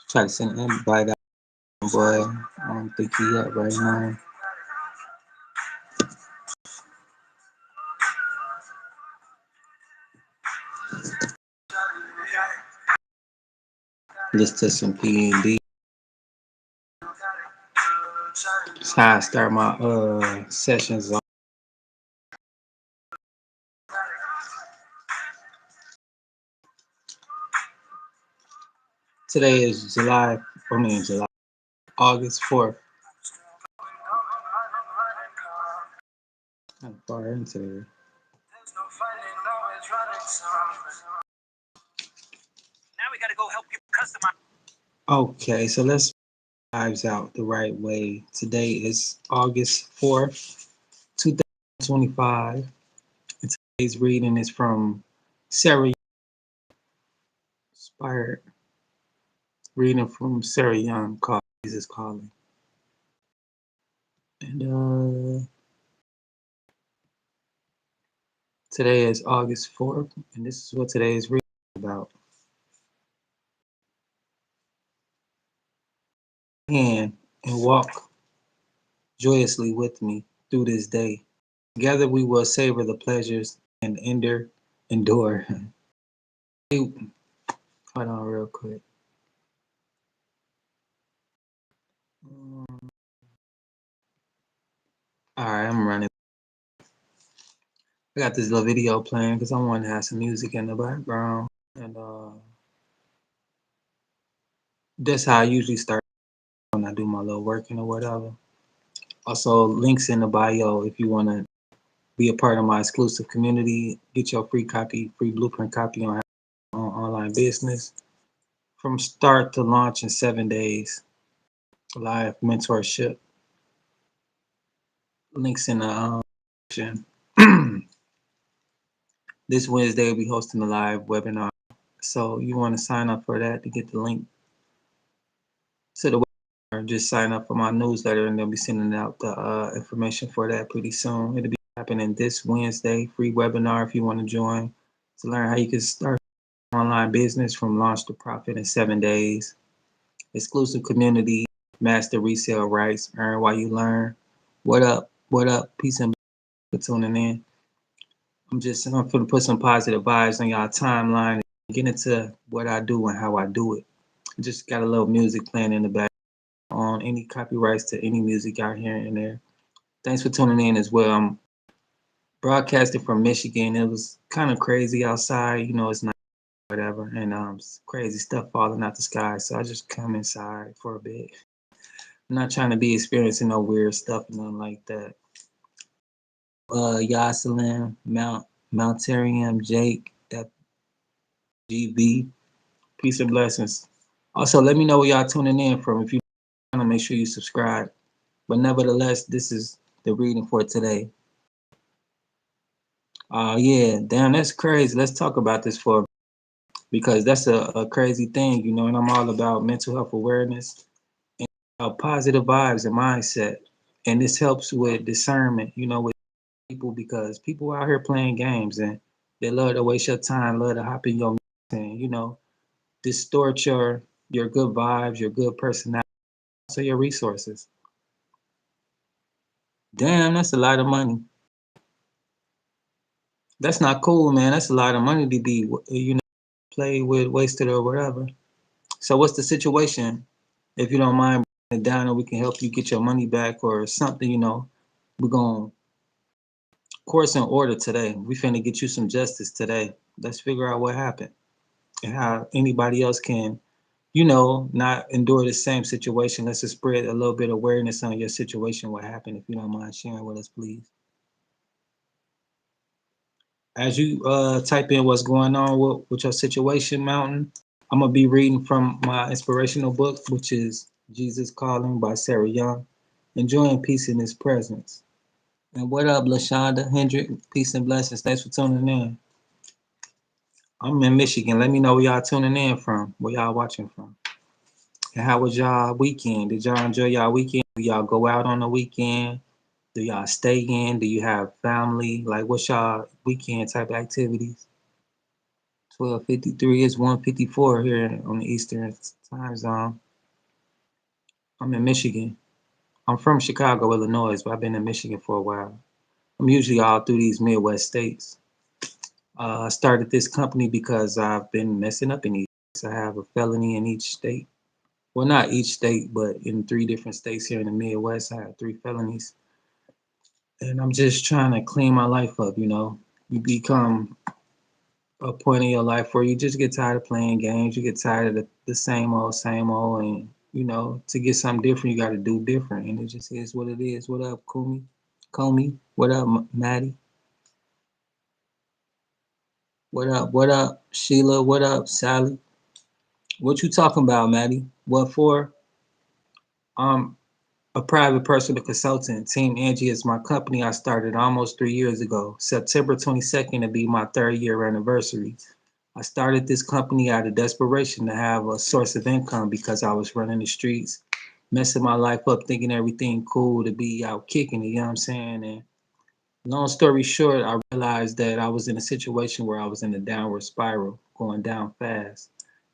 Try to send an invite out, boy. I don't think he up right now. Listen to some P&D. That's how I start my sessions. Today is August 4th. Kind of far into there. Now we gotta go help you customize. Okay, so let's lives out the right way. Today is August 4th, 2025. And today's reading is from Sarah Inspired. Reading from Sarah Young called Jesus Calling. And today is August 4th, and this is what today's reading is about. And walk joyously with me through this day. Together we will savor the pleasures and endure. Hold on real quick. Alright, I'm running. I got this little video playing because I want to have some music in the background. And that's how I usually start when I do my little working or whatever. Also, links in the bio if you want to be a part of my exclusive community. Get your free blueprint copy on online business. From start to launch in 7 days. Live mentorship. Links in the description. This Wednesday, we'll be hosting a live webinar. So you want to sign up for that to get the link to the webinar. Just sign up for my newsletter and they'll be sending out the information for that pretty soon. It'll be happening this Wednesday. Free webinar if you want to join to learn how you can start online business from launch to profit in 7 days. Exclusive community, master resale rights, earn while you learn. What up? What up? Peace and blessings for tuning in. I'm going to put some positive vibes on y'all timeline and get into what I do and how I do it. I just got a little music playing in the back on any copyrights to any music out here and there. Thanks for tuning in as well. I'm broadcasting from Michigan. It was kind of crazy outside. You know, it's not whatever. And crazy stuff falling out the sky. So I just come inside for a bit. I'm not trying to be experiencing no weird stuff and nothing like that. Yoselin, Mountarium, Jake, FGB, peace and blessings. Also, let me know where y'all tuning in from. If you want to make sure you subscribe. But nevertheless, this is the reading for today. Yeah, damn, that's crazy. Let's talk about this because that's a crazy thing, you know, and I'm all about mental health awareness and positive vibes and mindset. And this helps with discernment, you know, with people because people out here playing games and they love to waste your time, love to hop in your mix and, you know, distort your good vibes, your good personality, so your resources. Damn, that's a lot of money. That's not cool, man. That's a lot of money to be, you know, played with, wasted, or whatever. So what's the situation? If you don't mind breaking it down and we can help you get your money back or something, you know, we're going to course in order today. We finna get you some justice today. Let's figure out what happened and how anybody else can, you know, not endure the same situation. Let's just spread a little bit of awareness on your situation, what happened, if you don't mind sharing with us, please. As you type in what's going on with your situation, Mountain, I'm going to be reading from my inspirational book, which is Jesus Calling by Sarah Young. Enjoying peace in his presence. And what up, LaShonda Hendrick? Peace and blessings. Thanks for tuning in. I'm in Michigan. Let me know where y'all tuning in from, where y'all watching from. And how was y'all weekend? Did y'all enjoy y'all weekend? Do y'all go out on the weekend? Do y'all stay in? Do you have family? Like, what's y'all weekend type activities? 12:53 is 1:54 here on the Eastern time zone. I'm in Michigan. I'm from Chicago, Illinois, but I've been in Michigan for a while. I'm usually all through these Midwest states. I started this company because I've been messing up in each. I have a felony in each state. Well, not each state, but in 3 different states here in the Midwest, I have 3 felonies. And I'm just trying to clean my life up, you know. You become a point in your life where you just get tired of playing games. You get tired of the same old. And, you know, to get something different, you got to do different. And it just is what it is. What up, Kumi? Comey? What up, Maddie? What up? What up, Sheila? What up, Sally? What you talking about, Maddie? What for? I'm a private personal consultant. Team Angie is my company I started almost 3 years ago. September 22nd to be my 3rd year anniversary. I started this company out of desperation to have a source of income because I was running the streets, messing my life up, thinking everything cool to be out kicking it, you know what I'm saying? And long story short, I realized that I was in a situation where I was in a downward spiral, going down fast,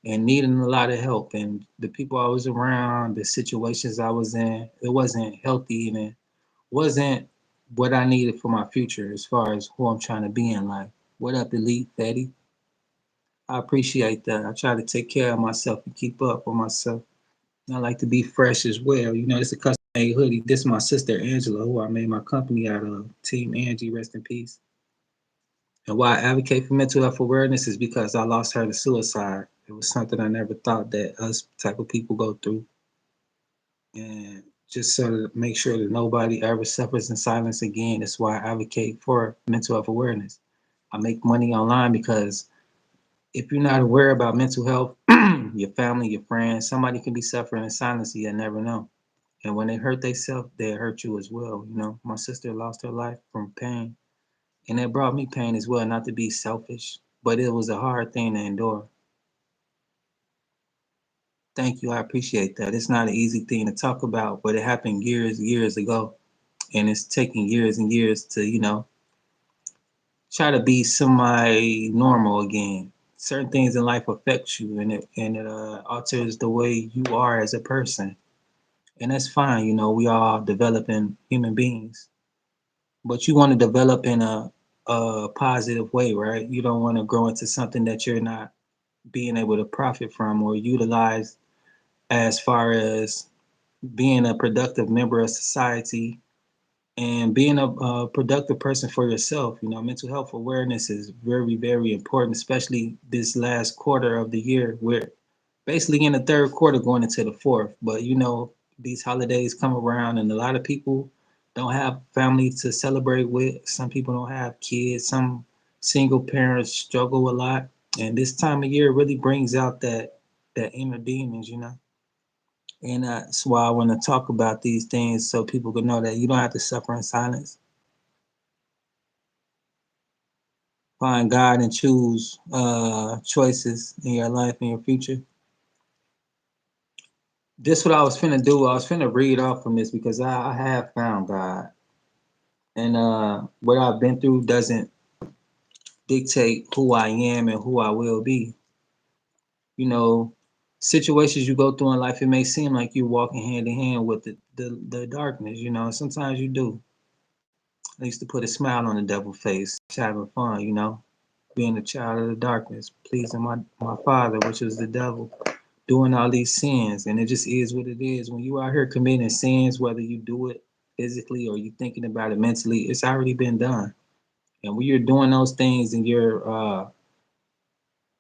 and needing a lot of help. And the people I was around, the situations I was in, it wasn't healthy and it wasn't what I needed for my future as far as who I'm trying to be in life. What up, Elite Betty? I appreciate that. I try to take care of myself and keep up with myself. And I like to be fresh as well. You know, it's a custom made hoodie. This is my sister Angela, who I made my company out of. Team Angie, rest in peace. And why I advocate for mental health awareness is because I lost her to suicide. It was something I never thought that us type of people go through. And just sort of make sure that nobody ever suffers in silence again. That's why I advocate for mental health awareness. I make money online because if you're not aware about mental health, your family, your friends, somebody can be suffering in silence and you never know. And when they hurt themselves, they hurt you as well. You know, my sister lost her life from pain, and it brought me pain as well. Not to be selfish, but it was a hard thing to endure. Thank you, I appreciate that. It's not an easy thing to talk about, but it happened years ago, and it's taking years and years to, you know, try to be semi normal again. Certain things in life affect you, and it alters the way you are as a person, and that's fine. You know, we all developing human beings, but you want to develop in a positive way, right? You don't want to grow into something that you're not being able to profit from or utilize as far as being a productive member of society and being a productive person for yourself. You know, mental health awareness is very important, especially this last quarter of the year. We're basically in the third quarter going into the fourth, but you know, these holidays come around and a lot of people don't have family to celebrate with. Some people don't have kids. Some single parents struggle a lot, and this time of year really brings out that inner demons, you know. And that's why I want to talk about these things so people can know that you don't have to suffer in silence. Find God and choose choices in your life and your future. This what I was finna do. I was finna read off from this because I have found God. And what I've been through doesn't dictate who I am and who I will be. You know, situations you go through in life, it may seem like you're walking hand in hand with the darkness, you know, sometimes you do. I used to put a smile on the devil's face, having fun, you know, being a child of the darkness, pleasing my father, which was the devil, doing all these sins. And it just is what it is. When you out here committing sins, whether you do it physically or you thinking about it mentally, it's already been done. And when you're doing those things and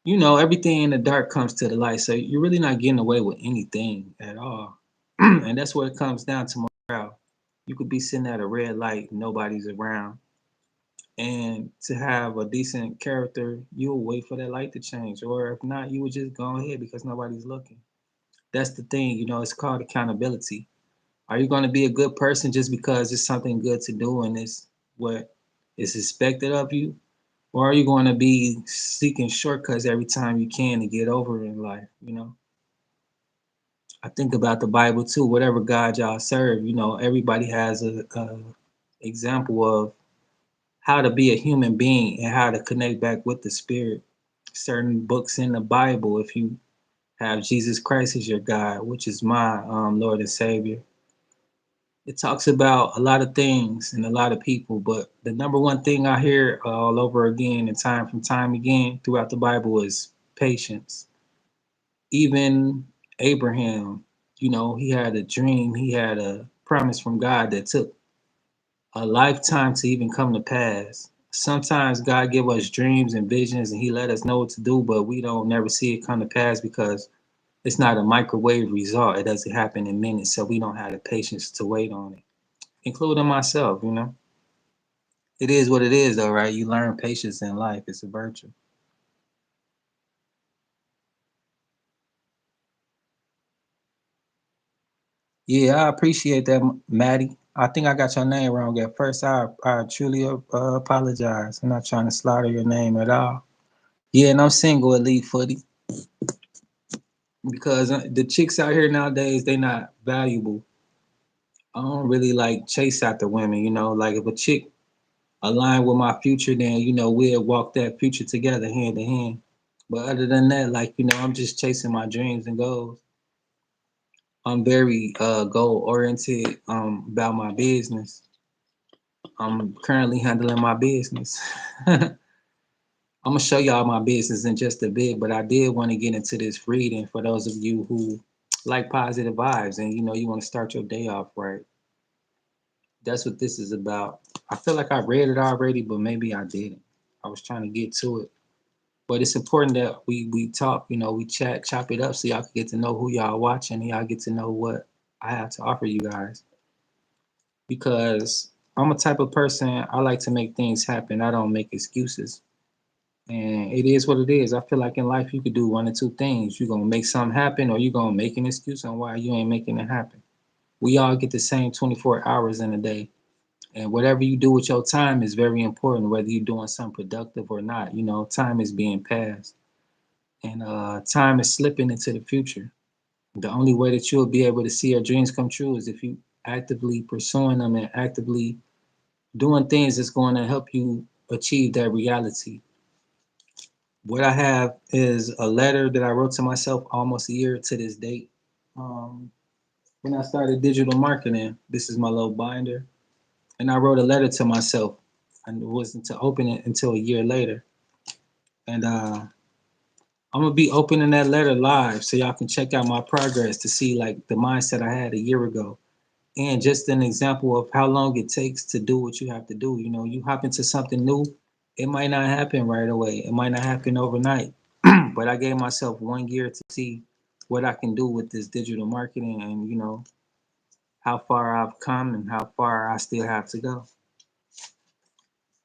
you know, everything in the dark comes to the light. So you're really not getting away with anything at all. And that's what it comes down to morale. You could be sitting at a red light, nobody's around. And to have a decent character, you'll wait for that light to change. Or if not, you would just go ahead because nobody's looking. That's the thing, you know, it's called accountability. Are you going to be a good person just because it's something good to do and it's what is expected of you? Or are you going to be seeking shortcuts every time you can to get over in life? You know, I think about the Bible too. Whatever God y'all serve, you know, everybody has a example of how to be a human being and how to connect back with the spirit. certain books in the Bible, if you have Jesus Christ as your God, which is my Lord and Savior, it talks about a lot of things and a lot of people. But the number one thing I hear all over again and time from time again throughout the Bible is patience. Even Abraham, he had a dream, he had a promise from God that took a lifetime to even come to pass. Sometimes God give us dreams and visions and he let us know what to do, but we don't never see it come to pass because it's not a microwave result. It doesn't happen in minutes, so we don't have the patience to wait on it, including myself. It is what it is though, right? You learn patience in life. It's a virtue. Yeah, I appreciate that, Maddie. I think I got your name wrong at first. I truly apologize. I'm not trying to slaughter your name at all. Yeah, and I'm single, elite footy, because the chicks out here nowadays, they not valuable. I don't really like chase after women. Like if a chick align with my future, then we'll walk that future together hand in hand. But other than that, like I'm just chasing my dreams and goals. I'm very goal oriented about my business. I'm currently handling my business. I'm gonna show y'all my business in just a bit, but I did want to get into this reading for those of you who like positive vibes and you want to start your day off right. That's what this is about. I feel like I read it already, but maybe I didn't. I was trying to get to it. But it's important that we talk, we chat, chop it up so y'all can get to know who y'all watching and y'all get to know what I have to offer you guys. Because I'm a type of person, I like to make things happen. I don't make excuses. And it is what it is. I feel like in life you could do one or two things. You're gonna make something happen or you're gonna make an excuse on why you ain't making it happen. We all get the same 24 hours in a day. And whatever you do with your time is very important, whether you're doing something productive or not. Time is being passed. And time is slipping into the future. The only way that you'll be able to see your dreams come true is if you actively pursuing them and actively doing things that's going to help you achieve that reality. What I have is a letter that I wrote to myself almost a year to this date. Um, when I started digital marketing, this is my little binder, and I wrote a letter to myself, and it wasn't to open it until a year later. And I'm gonna be opening that letter live so y'all can check out my progress to see like the mindset I had a year ago. And just an example of how long it takes to do what you have to do. You hop into something new, it might not happen right away. It might not happen overnight. But I gave myself 1 year to see what I can do with this digital marketing and how far I've come and how far I still have to go.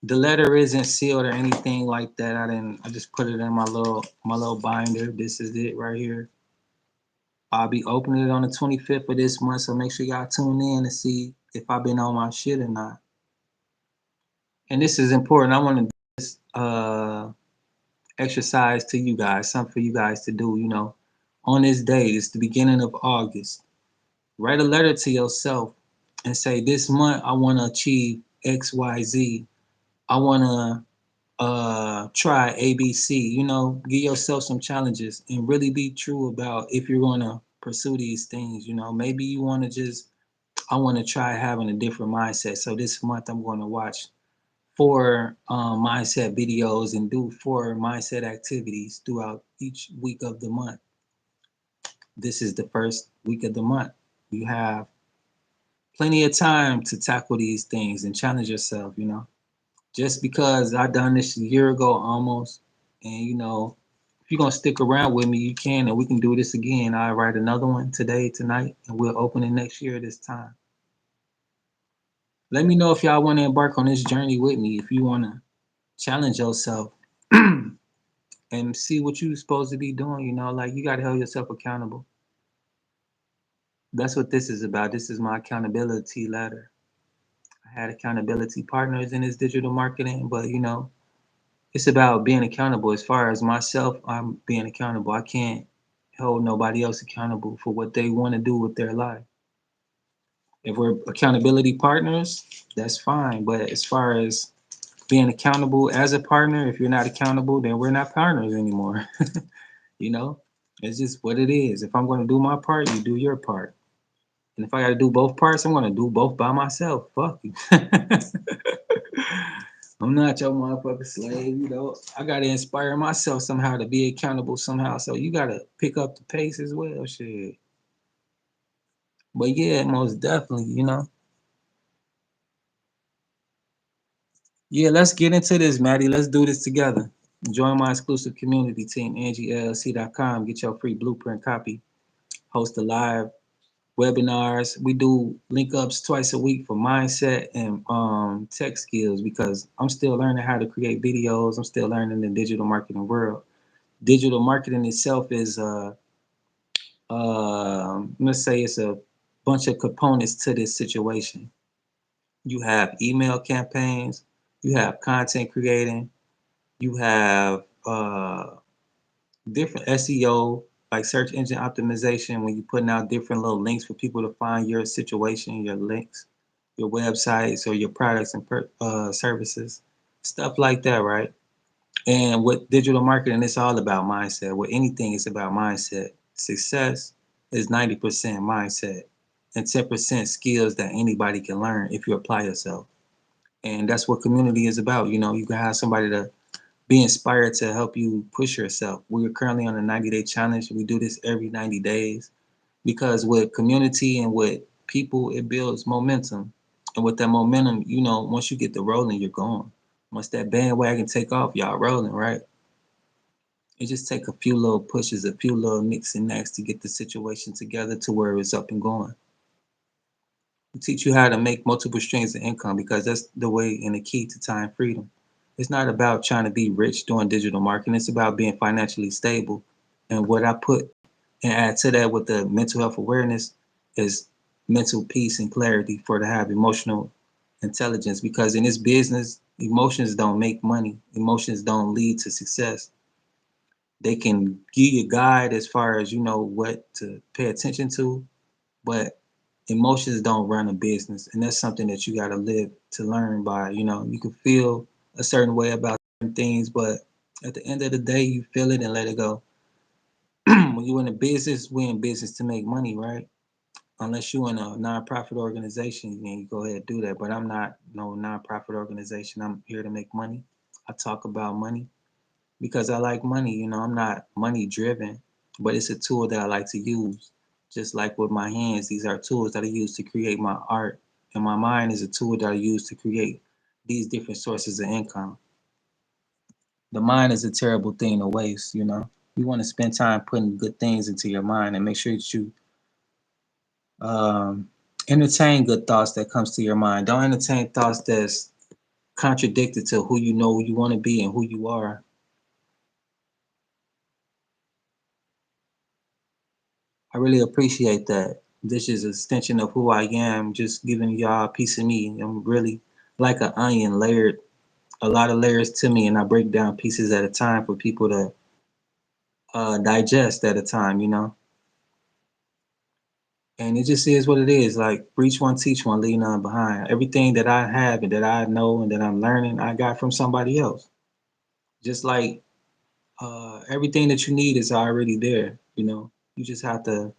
The letter isn't sealed or anything like that. I just put it in my little binder. This is it right here. I'll be opening it on the 25th of this month, so make sure y'all tune in to see if I've been on my shit or not. And this is important. I want to just exercise to you guys, something for you guys to do. On this day, it's the beginning of August. Write a letter to yourself and say, "This month I want to achieve X, Y, Z. I want to try ABC." Give yourself some challenges and really be true about if you're going to pursue these things. Maybe you want to just I want to try having a different mindset. So this month I'm going to watch 4 mindset videos and do 4 mindset activities throughout each week of the month. This is the first week of the month. You have plenty of time to tackle these things and challenge yourself. Just because I done this a year ago almost, and if you're gonna stick around with me, you can, and we can do this again. I'll write another one today, tonight, and we'll open it next year this time. Let me know if y'all want to embark on this journey with me. If you want to challenge yourself and see what you're supposed to be doing. Like you got to hold yourself accountable. That's what this is about. This is my accountability ladder. I had accountability partners in this digital marketing, but it's about being accountable. As far as myself, I'm being accountable. I can't hold nobody else accountable for what they want to do with their life. If we're accountability partners, that's fine. But as far as being accountable as a partner. If you're not accountable, then we're not partners anymore. You know, it's just what it is. If I'm going to do my part, you do your part. And if I got to do both parts, I'm going to do both by myself. Fuck you. I'm not your motherfucking slave. You know, I got to inspire myself somehow to be accountable somehow. So you got to pick up the pace as well. Shit. But yeah, most definitely, you know. Yeah, let's get into this, Maddie. Let's do this together. Join my exclusive community team, Angie LLC.com. Get your free blueprint copy. Host a live webinars. We do link ups twice a week for mindset and tech skills because I'm still learning how to create videos. I'm still learning the digital marketing world. Digital marketing itself is, let's say, it's a bunch of components to this situation. You have email campaigns, you have content creating, you have different SEO, like search engine optimization, when you're putting out different little links for people to find your situation, your links, your websites, or your products and services, stuff like that, right? And with digital marketing, it's all about mindset. With anything, it's about mindset. Success is 90% mindset and 10% skills that anybody can learn if you apply yourself. And that's what community is about. You know, you can have somebody to be inspired to help you push yourself. We are currently on a 90-day challenge. We do this every 90 days because with community and with people, it builds momentum. And with that momentum, you know, once you get the rolling, you're going. Once that bandwagon take off, y'all rolling, right? It just take a few little pushes, a few little nicks and knacks to get the situation together to where it's up and going. We teach you how to make multiple streams of income because that's the way and the key to time freedom. It's not about trying to be rich doing digital marketing. It's about being financially stable. And what I put and add to that with the mental health awareness is mental peace and clarity for to have emotional intelligence. Because in this business, emotions don't make money. Emotions don't lead to success. They can give you a guide as far as you know what to pay attention to, but emotions don't run a business, and that's something that you got to live to learn by. You know, you can feel a certain way about certain things, but at the end of the day, you feel it and let it go. When you're in a business, we're in business to make money, right? Unless you're in a nonprofit organization, then you go ahead and do that. But I'm not no nonprofit organization. I'm here to make money. I talk about money because I like money. You know, I'm not money driven, but it's a tool that I like to use. Just like with my hands, these are tools that I use to create my art, and my mind is a tool that I use to create these different sources of income. The mind is a terrible thing to waste, you know. You want to spend time putting good things into your mind and make sure that you um, entertain good thoughts that comes to your mind. Don't entertain thoughts that's contradicted to who you know you want to be and who you are. I really appreciate that. This is an extension of who I am, just giving y'all a piece of me. I'm really like an onion, layered, a lot of layers to me, and I break down pieces at a time for people to digest at a time, you know? And it just is what it is. Like, reach one, teach one, leave none behind. Everything that I have and that I know and that I'm learning, I got from somebody else. Just like everything that you need is already there, you know? You just have to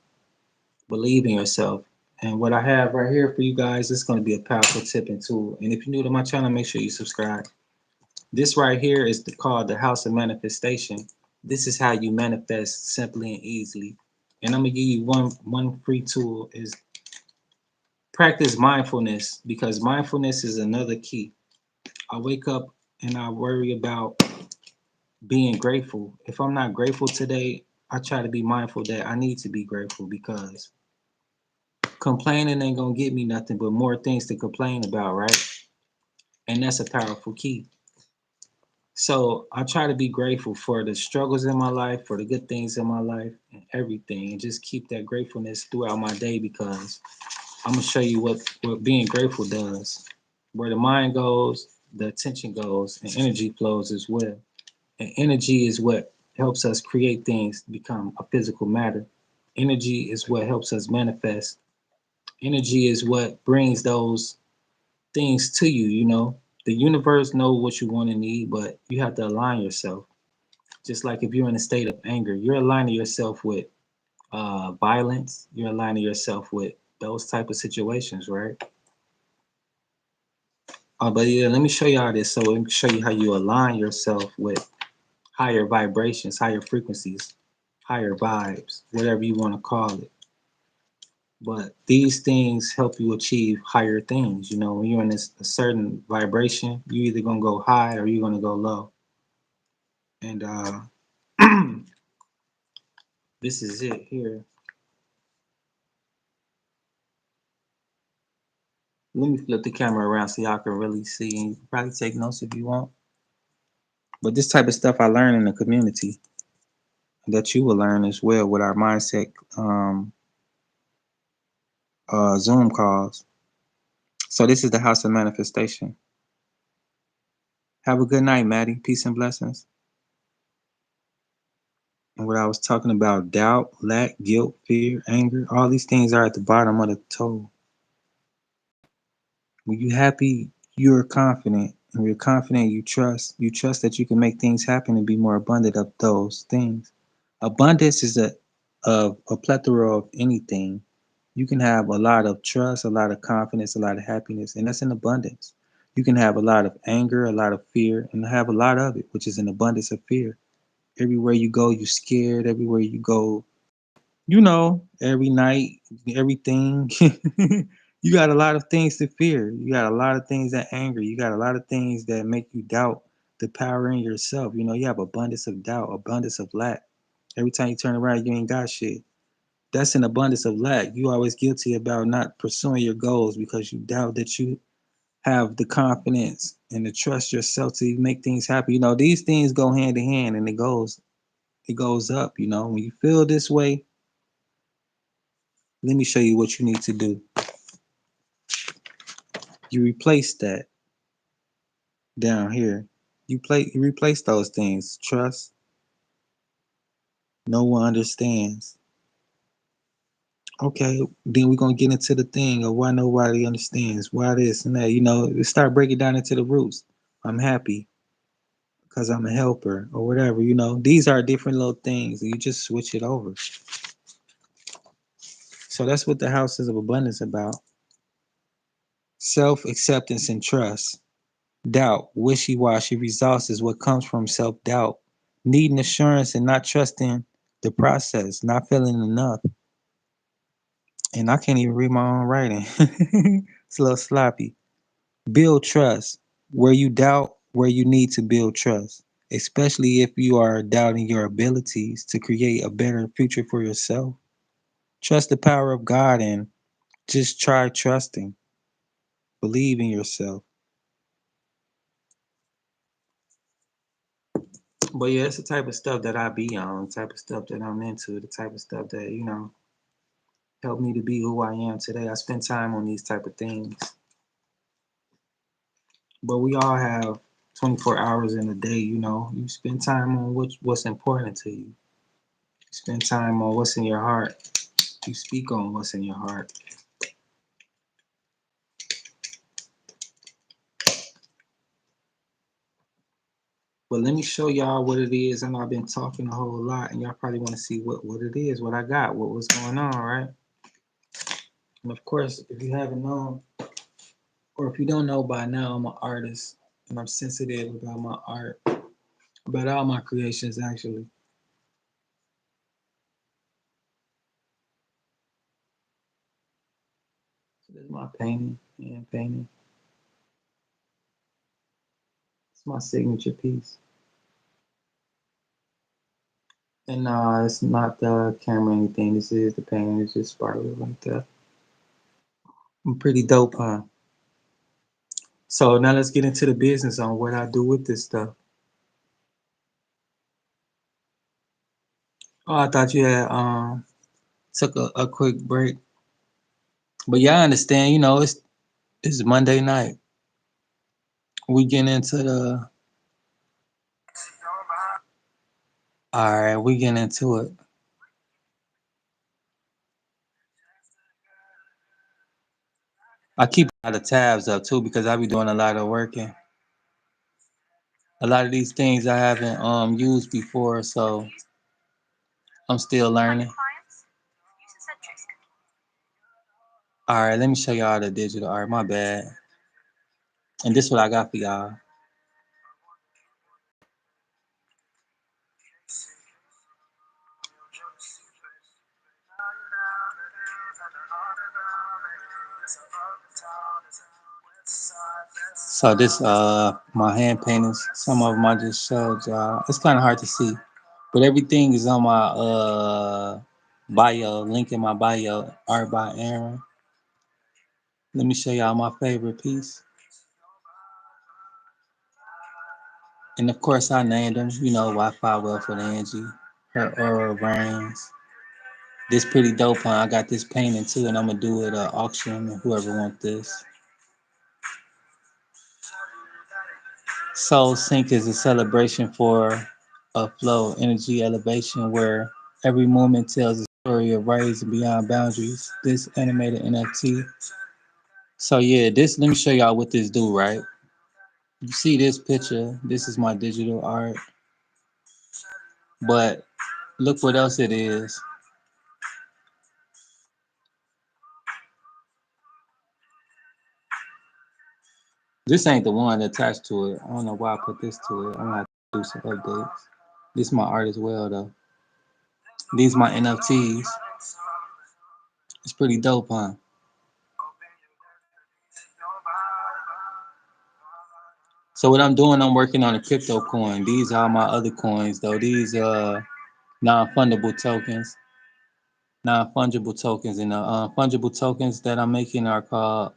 believe in yourself. And what I have right here for you guys is going to be a powerful tip and tool. And if you're new to my channel, make sure you subscribe. This right here is called the House of Manifestation. This is how you manifest simply and easily. And I'm gonna give you one free tool is practice mindfulness because mindfulness is another key. I wake up and I worry about being grateful. If I'm not grateful today, I try to be mindful that I need to be grateful because complaining ain't gonna get me nothing but more things to complain about, right? And that's a powerful key. So I try to be grateful for the struggles in my life, for the good things in my life, and everything, and just keep that gratefulness throughout my day because I'm gonna show you what being grateful does. Where the mind goes, the attention goes, and energy flows as well. And energy is what helps us create things become a physical matter. Energy is what helps us manifest. Energy is what brings those things to you, you know. The universe knows what you want and need, but you have to align yourself. Just like if you're in a state of anger, you're aligning yourself with violence. You're aligning yourself with those type of situations, right? But yeah, let me show y'all this. So let me show you how you align yourself with higher vibrations, higher frequencies, higher vibes, whatever you want to call it. But these things help you achieve higher things. You know, when you're in a certain vibration, you either gonna go high or you're gonna go low. And this is it here. Let me flip the camera around so y'all can really see. And you can probably take notes if you want. But this type of stuff I learned in the community that you will learn as well with our mindset Zoom calls. So this is the house of manifestation. Have a good night, Maddie. Peace and blessings. And what I was talking about, doubt, lack, guilt, fear, anger, all these things are at the bottom of the toe. When you're happy, you're confident. And when you're confident, you trust. You trust that you can make things happen and be more abundant of those things. Abundance is a plethora of anything. You can have a lot of trust, a lot of confidence, a lot of happiness, and that's an abundance. You can have a lot of anger, a lot of fear, and have a lot of it, which is an abundance of fear. Everywhere you go, you're scared. Everywhere you go, every night, everything. You got a lot of things to fear. You got a lot of things that anger. You got a lot of things that make you doubt the power in yourself. You have abundance of doubt, abundance of lack. Every time you turn around, you ain't got shit. That's an abundance of lack. You always guilty about not pursuing your goals because you doubt that you have the confidence and to trust yourself to make things happen. These things go hand in hand and it goes up. When you feel this way, let me show you what you need to do. You replace that down here. You replace those things. Trust. No one understands. Okay, then we're gonna get into the thing of why nobody understands, why this and that. Start breaking down into the roots. I'm happy because I'm a helper or whatever. These are different little things, and you just switch it over. So that's what the house is of abundance about. Self acceptance and trust. Doubt, wishy washy results is what comes from self doubt, needing assurance and not trusting the process, not feeling enough. And I can't even read my own writing. It's a little sloppy. Build trust where you doubt, where you need to build trust, especially if you are doubting your abilities to create a better future for yourself. Trust the power of God and just try trusting. Believe in yourself. But yeah, it's the type of stuff that I be on, the type of stuff that I'm into, the type of stuff that, helped me to be who I am today. I spend time on these type of things. But we all have 24 hours in a day, You spend time on what's important to you. You spend time on what's in your heart. You speak on what's in your heart. But let me show y'all what it is. And I've been talking a whole lot, and y'all probably want to see what it is, what I got, what's going on, right? And of course, if you haven't known, or if you don't know by now, I'm an artist, and I'm sensitive about my art, about all my creations, actually. So this is my painting, hand painting. It's my signature piece. And it's not the camera or anything. This is the painting. It's just sparkly like that. I'm pretty dope, huh? So now let's get into the business on what I do with this stuff. Oh, I thought you had took a quick break. But yeah, I understand, it's Monday night. We getting into the all right, we getting into it. I keep a lot of tabs up too because I be doing a lot of working. A lot of these things I haven't used before, so I'm still learning. All right, let me show y'all the digital art. My bad. And this is what I got for y'all. So this my hand paintings. Some of them I just showed y'all. It's kind of hard to see, but everything is on my bio. Link in my bio. Art by Aaron. Let me show y'all my favorite piece. And of course I named them. You know, Wi-Fi well for the Angie. Her aura reigns. This pretty dope, huh? I got this painting too, and I'm gonna do it at auction. Whoever want this. Soul Sync is a celebration for a flow, energy elevation, where every moment tells a story of rising beyond boundaries. This animated NFT. So yeah, this let me show y'all what this do, right? You see this picture, this is my digital art. But look what else it is. This ain't the one attached to it. I don't know why I put this to it. I'm gonna have to do some updates. This is my art as well though. These my NFTs. It's pretty dope, huh? So what I'm doing, I'm working on a crypto coin. These are my other coins though. These non-fundable tokens, non-fungible tokens, and the fungible tokens that I'm making are called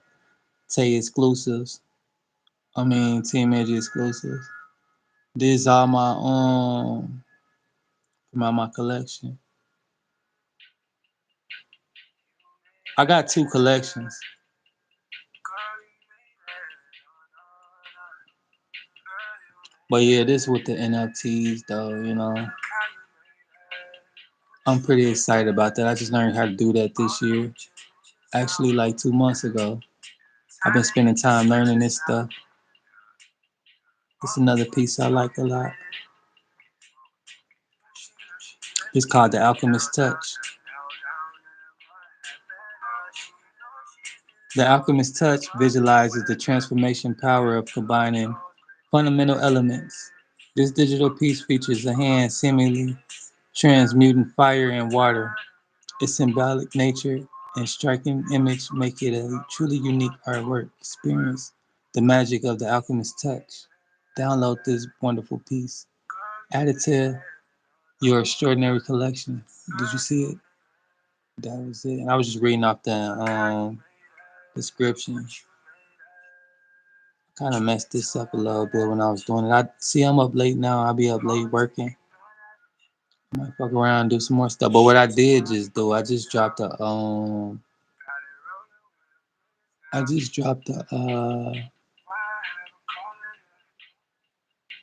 Tay exclusives. I mean Team Edge exclusives. These are my collection. I got two collections. But yeah, this with the NFTs though, you know. I'm pretty excited about that. I just learned how to do that this year. Actually, like 2 months ago. I've been spending time learning this stuff. It's another piece I like a lot. It's called The Alchemist Touch. The Alchemist Touch visualizes the transformation power of combining fundamental elements. This digital piece features a hand seemingly transmuting fire and water. Its symbolic nature and striking image make it a truly unique artwork. Experience the magic of the Alchemist Touch. Download this wonderful piece. Add it to your extraordinary collection. Did you see it? That was it. I was just reading off the description. Kind of messed this up a little bit when I was doing it. I see I'm up late now. I'll be up late working. I might fuck around and do some more stuff. But what I did just do, I just dropped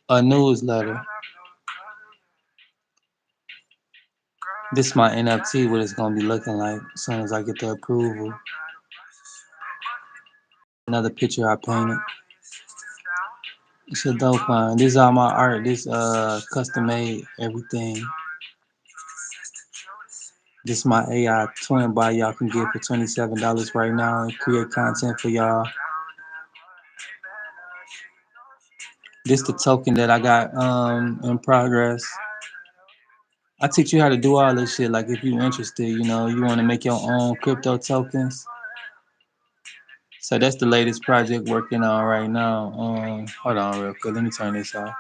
a newsletter. This is my NFT, what it's gonna be looking like as soon as I get the approval. Another picture I painted. It's a dope one. This is all my art. This custom made everything. This is my AI twin body y'all can get for $27 right now and create content for y'all. This the token that I got in progress. I teach you how to do all this shit. Like if you're interested, you know, you want to make your own crypto tokens. So that's the latest project working on right now. Hold on real quick. Let me turn this off.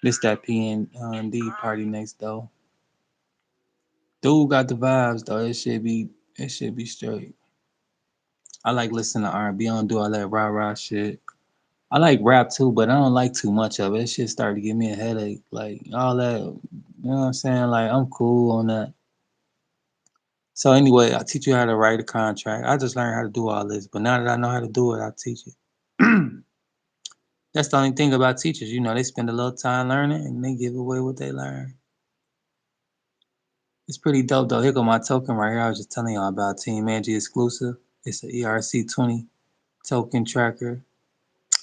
This that PND party next door. Dude got the vibes though. It should be straight. I like listening to R&B. I don't do all that rah rah shit. I like rap too, but I don't like too much of it. That shit started to give me a headache. Like all that, you know what I'm saying? Like I'm cool on that. So anyway, I teach you how to write a contract. I just learned how to do all this, but now that I know how to do it, I teach it. That's the only thing about teachers, you know, they spend a little time learning and they give away what they learn. It's pretty dope though. Here go my token right here. I was just telling y'all about Team Angie exclusive. It's a ERC 20 token tracker.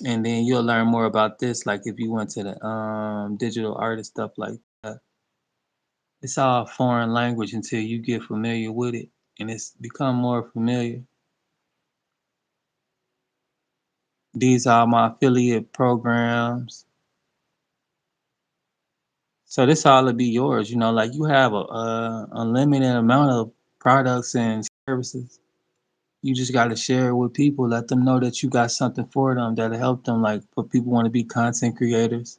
And then you'll learn more about this, like if you went to the digital art and stuff like that. It's all foreign language until you get familiar with it, and it's become more familiar. These are my affiliate programs. So this all will be yours. You know, like you have a unlimited amount of products and services. You just got to share it with people. Let them know that you got something for them that'll help them. Like for people want to be content creators.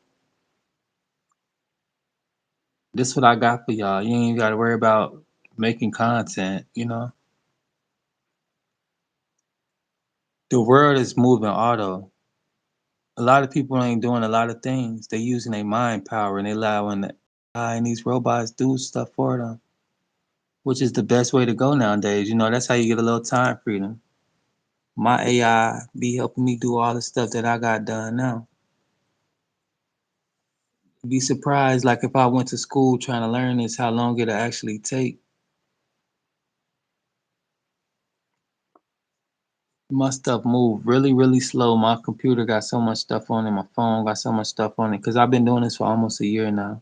This what I got for y'all. You ain't got to worry about making content. You know, the world is moving auto. A lot of people ain't doing a lot of things. They using their mind power and they allowing the AI and these robots do stuff for them, which is the best way to go nowadays. You know, that's how you get a little time freedom. My AI be helping me do all the stuff that I got done now. Be surprised, like if I went to school trying to learn this, how long it'll actually take. My stuff move really, really slow. My computer got so much stuff on it. My phone got so much stuff on it because I've been doing this for almost a year now.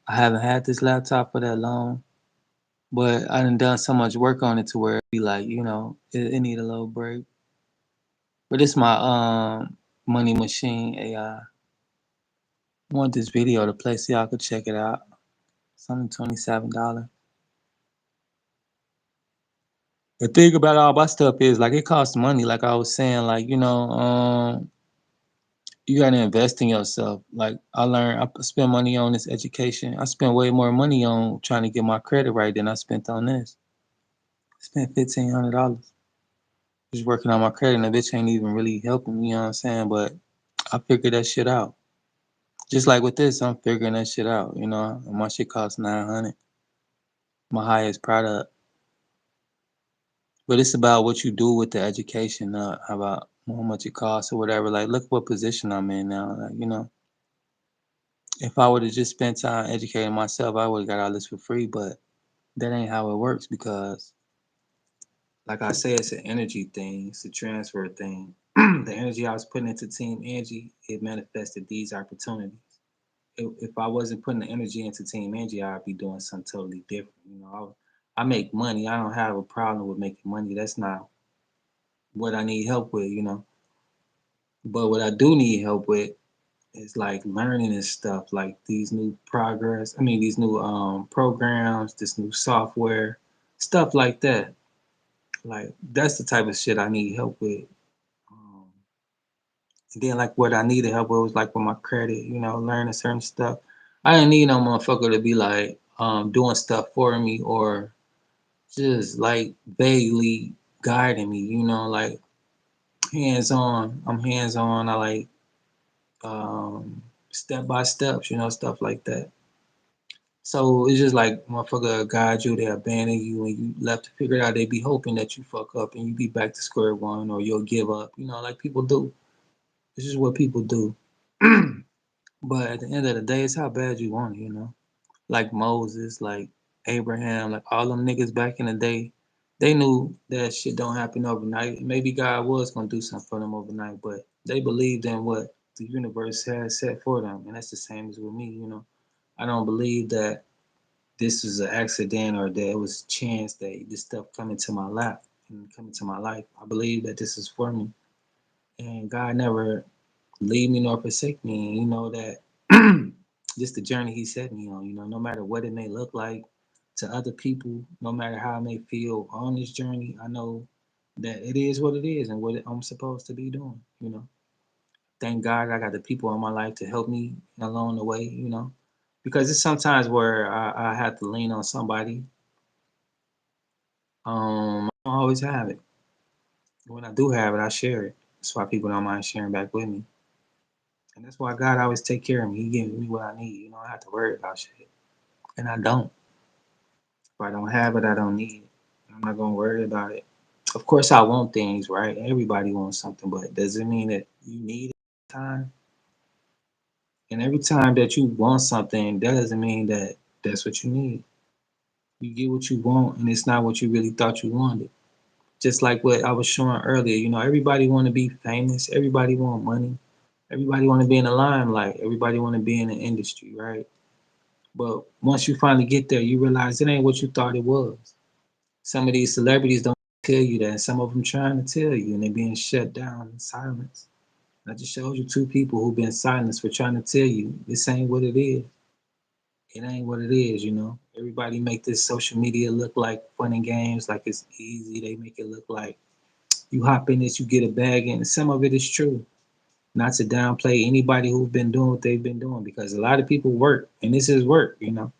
I haven't had this laptop for that long, but I done so much work on it to where it be like, you know, it need a little break. But it's my money machine AI. Want this video to play so y'all could check it out. It's only $27. The thing about all my stuff is like it costs money. Like I was saying, like you know, you gotta invest in yourself. Like I spend money on this education. I spent way more money on trying to get my credit right than I spent on this. I spent $1,500 just working on my credit, and the bitch ain't even really helping me. You know what I'm saying? But I figured that shit out. Just like with this, I'm figuring that shit out. You know, and my shit costs 900. My highest product. But it's about what you do with the education, not about how much it costs or whatever. Like, look what position I'm in now. Like, you know, if I would have just spent time educating myself, I would have got all this for free. But that ain't how it works because, like I say, it's an energy thing. It's a transfer thing. The energy I was putting into Team Angie, it manifested these opportunities. If I wasn't putting the energy into Team Angie, I'd be doing something totally different. You know, I make money. I don't have a problem with making money. That's not what I need help with, you know. But what I do need help with is like learning and stuff, like these new these new programs, this new software, stuff like that. Like that's the type of shit I need help with. Um, and then like what I needed help with was like with my credit, you know, learning certain stuff. I didn't need no motherfucker to be like doing stuff for me or just like vaguely guiding me, you know, like hands on. I'm hands on. I like step by steps, you know, stuff like that. So it's just like motherfucker guide you, they abandon you, and you left to figure it out. They be hoping that you fuck up and you be back to square one, or you'll give up. You know, like people do. This is what people do. But at the end of the day, it's how bad you want it. You know, like Moses, like Abraham, like all them niggas back in the day. They knew that shit don't happen overnight. Maybe God was gonna do something for them overnight, but they believed in what the universe has set for them, and that's the same as with me. You know, I don't believe that this was an accident or that it was chance that this stuff come into my lap and come into my life. I believe that this is for me, and God never leave me nor forsake me. And you know that just the journey He set me on. You know, no matter what it may look like to other people, no matter how I may feel on this journey, I know that it is what it is and what I'm supposed to be doing. You know, thank God I got the people in my life to help me along the way. You know, because it's sometimes where I have to lean on somebody. I don't always have it. When I do have it, I share it. That's why people don't mind sharing back with me. And that's why God always take care of me. He gives me what I need. You know, I have to worry about shit. And I don't. If I don't have it, I don't need it. I'm not gonna worry about it. Of course I want things, right? Everybody wants something, but does it mean that you need it all the time? And every time that you want something, that doesn't mean that that's what you need. You get what you want and it's not what you really thought you wanted. Just like what I was showing earlier, everybody want to be famous, everybody want money, everybody want to be in the limelight, everybody want to be in the industry, right? But once you finally get there, you realize it ain't what you thought it was. Some of these celebrities don't tell you that, and some of them trying to tell you, and they're being shut down in silence. I just showed you two people who've been silenced for trying to tell you this ain't what it is. It ain't what it is. Everybody make this social media look like fun and games, like it's easy. They make it look like you hop in this, you get a bag, and some of it is true. Not to downplay anybody who've been doing what they've been doing, because a lot of people work, and this is work. And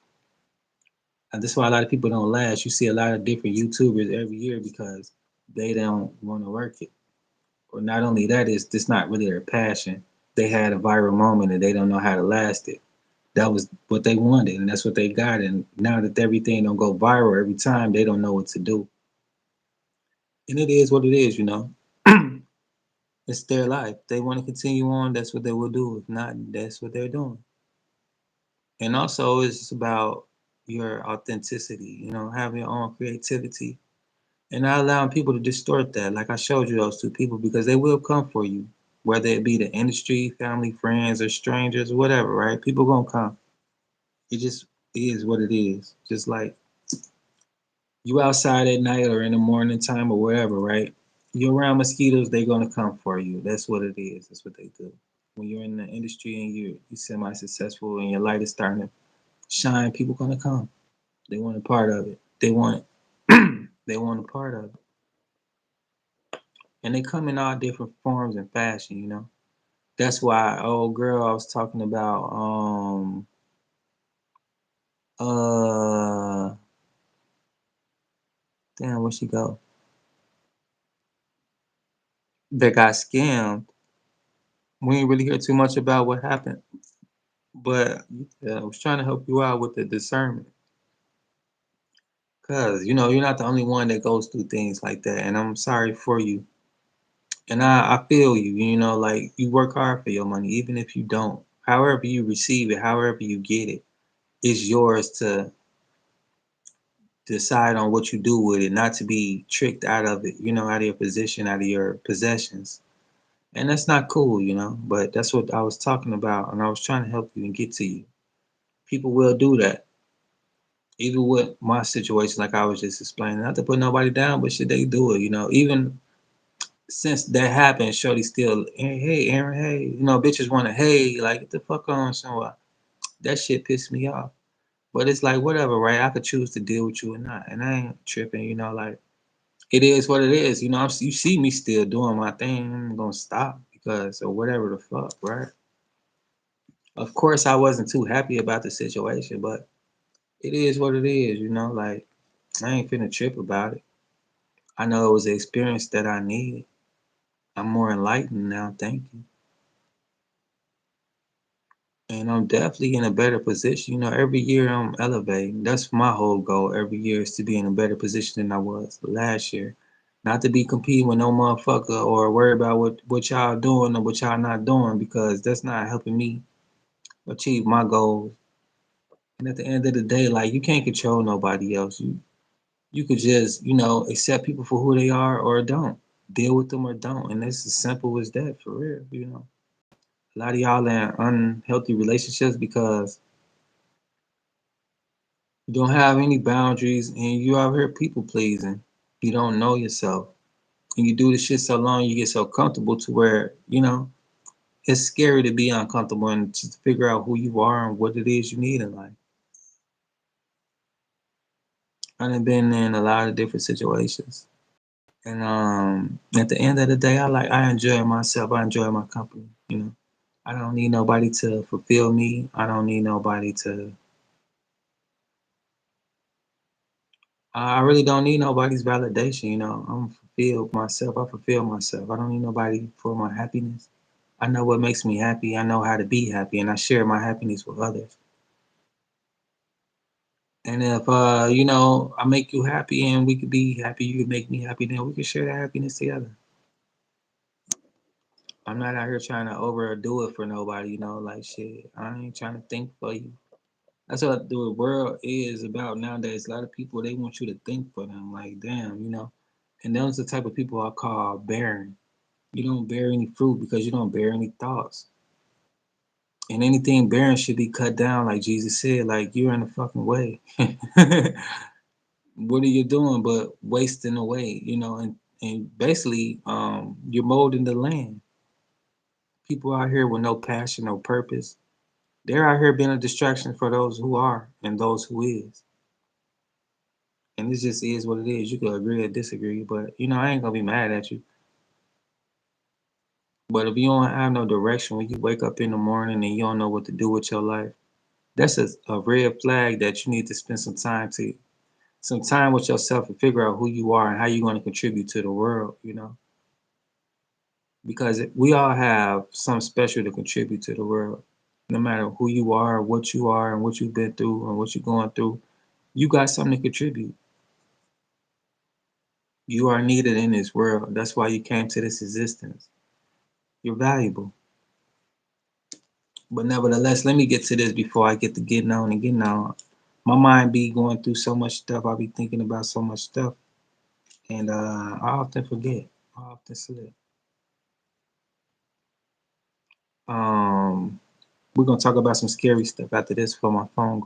that's why a lot of people don't last. You see a lot of different YouTubers every year because they don't want to work it. Or not only that, is this not really their passion. They had a viral moment and they don't know how to last it. That was what they wanted, and that's what they got. And now that everything don't go viral every time, they don't know what to do. And it is what it is. It's their life. They want to continue on, that's what they will do. If not, that's what they're doing. And also, it's about your authenticity, having your own creativity and not allowing people to distort that. Like I showed you those two people, because they will come for you, whether it be the industry, family, friends, or strangers, whatever, right? People gonna come. It just is what it is. Just like you outside at night or in the morning time or wherever, right? You're around mosquitoes, they're gonna come for you. That's what it is. That's what they do. When you're in the industry and you're semi-successful and your light is starting to shine, people gonna come. They want a part of it. They want they want a part of it. And they come in all different forms and fashion. That's why old girl I was talking about, uh damn, where she go? That got scammed. We ain't really hear too much about what happened. But I was trying to help you out with the discernment. Cause you're not the only one that goes through things like that. And I'm sorry for you. And I feel you, like you work hard for your money, even if you don't. However you receive it, however you get it, it's yours to decide on what you do with it, not to be tricked out of it, out of your position, out of your possessions. And that's not cool. But that's what I was talking about, and I was trying to help you and get to you. People will do that. Even with my situation, like I was just explaining, not to put nobody down, but should they do it? Even since that happened, Shorty still, hey, Aaron, hey, bitches want to, hey, like, get the fuck on, so that shit pissed me off. But it's like, whatever, right? I could choose to deal with you or not, and I ain't tripping, like, it is what it is. You see me still doing my thing. I'm gonna stop because or whatever the fuck, right? Of course, I wasn't too happy about the situation, but it is what it is. Like, I ain't finna trip about it. I know it was the experience that I needed. I'm more enlightened now, thank you. And I'm definitely in a better position. Every year I'm elevating. That's my whole goal every year, is to be in a better position than I was last year. Not to be competing with no motherfucker or worry about what y'all doing or what y'all not doing, because that's not helping me achieve my goals. And at the end of the day, like, you can't control nobody else. You could just, accept people for who they are or don't. Deal with them or don't. And it's as simple as that, for real. A lot of y'all in unhealthy relationships because you don't have any boundaries and you out here people pleasing. You don't know yourself. And you do this shit so long, you get so comfortable to where, it's scary to be uncomfortable and to figure out who you are and what it is you need in life. I've been in a lot of different situations. And at the end of the day, I enjoy myself. I enjoy my company. I don't need nobody to fulfill me. I don't need nobody to I really don't need nobody's validation. I'm fulfilled myself. I fulfill myself. I don't need nobody for my happiness. I know what makes me happy. I know how to be happy, and I share my happiness with others. And if I make you happy and we could be happy, you could make me happy, then we could share that happiness together. I'm not out here trying to overdo it for nobody, like shit. I ain't trying to think for you. That's what the world is about nowadays. A lot of people, they want you to think for them. Like, damn. And those are the type of people I call barren. You don't bear any fruit because you don't bear any thoughts. And anything barren should be cut down, like Jesus said, like you're in the fucking way. What are you doing but wasting away, and basically you're molding the land. People out here with no passion, no purpose. They're out here being a distraction for those who are and those who is. And this just is what it is. You could agree or disagree, but I ain't gonna be mad at you. But if you don't have no direction when you wake up in the morning and you don't know what to do with your life, that's a red flag that you need to spend some time with yourself and figure out who you are and how you're going to contribute to the world. Because we all have some special to contribute to the world. No matter who you are, what you are, and what you've been through, and what you're going through, you got something to contribute. You are needed in this world. That's why you came to this existence. You're valuable. But nevertheless, let me get to this before I get to getting on and getting on. My mind be going through so much stuff. I be thinking about so much stuff, and I often forget. I often slip. Um, we're gonna talk about some scary stuff after this for my phone.